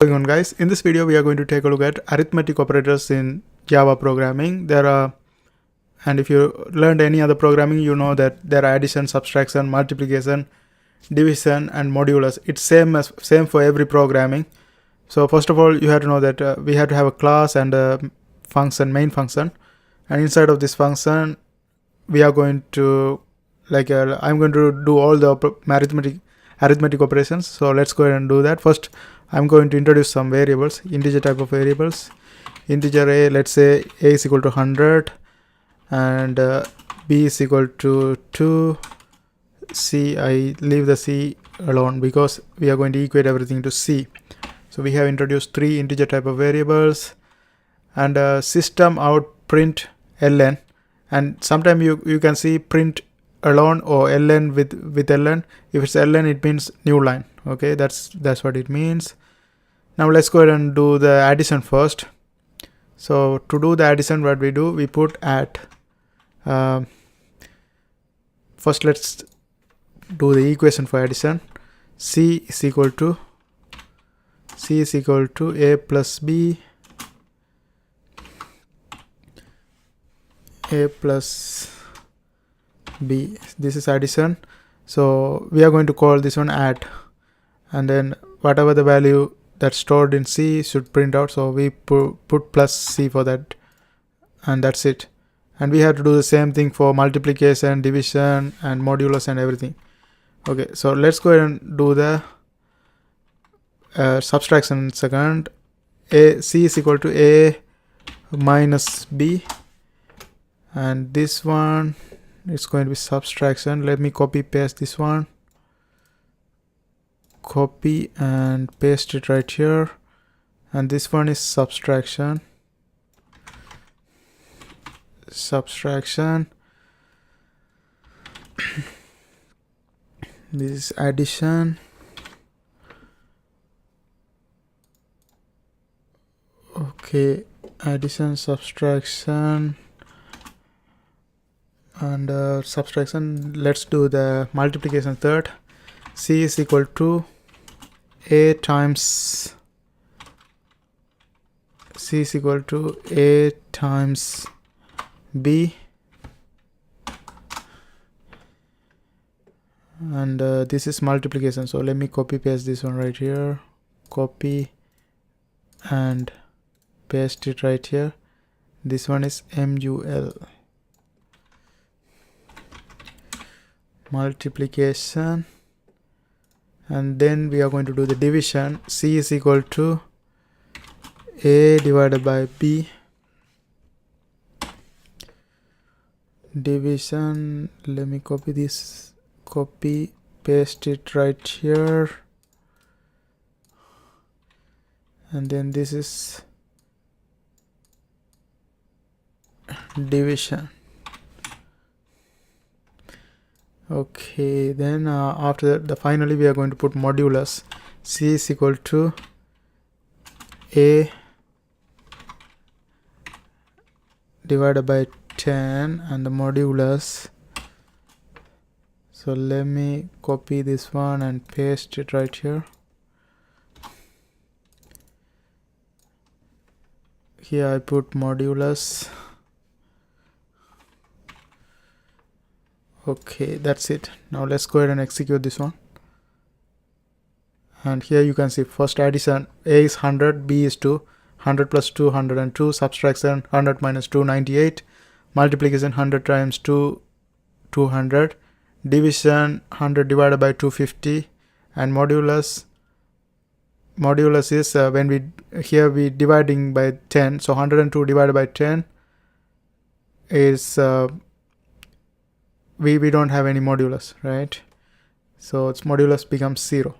Going on, guys, in this video we are going to take a look at arithmetic operators in Java programming. And if you learned any other programming, you know that there are addition, subtraction, multiplication, division and modulus. It's same for every programming. So first of all, you have to know that we have to have a class and a function, main function, and inside of this function we are going to I'm going to do all the arithmetic operations. So let's go ahead and do that. First, I'm going to introduce some variables, integer type of variables. Integer a, let's say a is equal to 100 and b is equal to 2. C, I leave the c alone because we are going to equate everything to c. So we have introduced 3 integer type of variables, and system out print ln, and sometimes you can see print alone or ln with ln. If it's ln, it means new line. Okay, that's what it means. Now let's go ahead and do the addition first. So to do the addition, what we do, we put at first let's do the equation for addition. C is equal to a plus b, a plus b. This is addition. So we are going to call this one add, and then whatever the value that's stored in C should print out. So we put plus C for that, and that's it. And we have to do the same thing for multiplication, division and modulus and everything. Okay, so let's go ahead and do the subtraction second. C is equal to a minus b, and this one is going to be subtraction. Let me copy paste this one, copy and paste it right here, and this one is subtraction. This is addition. Okay, addition, subtraction and subtraction. Let's do the multiplication third. C is equal to a times b, and this is multiplication. So let me copy paste this one right here, copy and paste it right here. This one is mul. Multiplication, and then we are going to do the division. C is equal to a divided by b. Division, let me copy this, copy paste it right here, and then this is division. Okay, then after that, finally we are going to put modulus. C is equal to a divided by 10 and the modulus. So let me copy this one and paste it right here. Here I put modulus. Okay, that's it. Now let's go ahead and execute this one. And here you can see first addition, a is 100, b is 2, 100 plus 2, 102, subtraction 100 minus 2, 98, multiplication 100 times 2, 200, division 100 divided by 250, and modulus is when we dividing by 10. So 102 divided by 10 is we don't have any modulus, right? So its modulus becomes 0,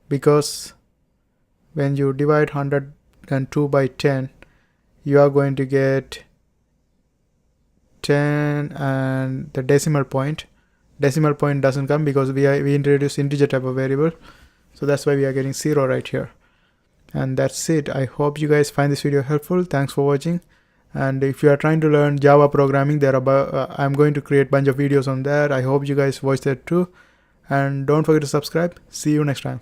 because when you divide 102 by 10, you are going to get 10 and the decimal point doesn't come because we introduce integer type of variable. So that's why we are getting 0 right here. And that's it. I hope you guys find this video helpful. Thanks for watching. And if you are trying to learn Java programming, I'm going to create a bunch of videos on that. I hope you guys watch that too. And don't forget to subscribe. See you next time.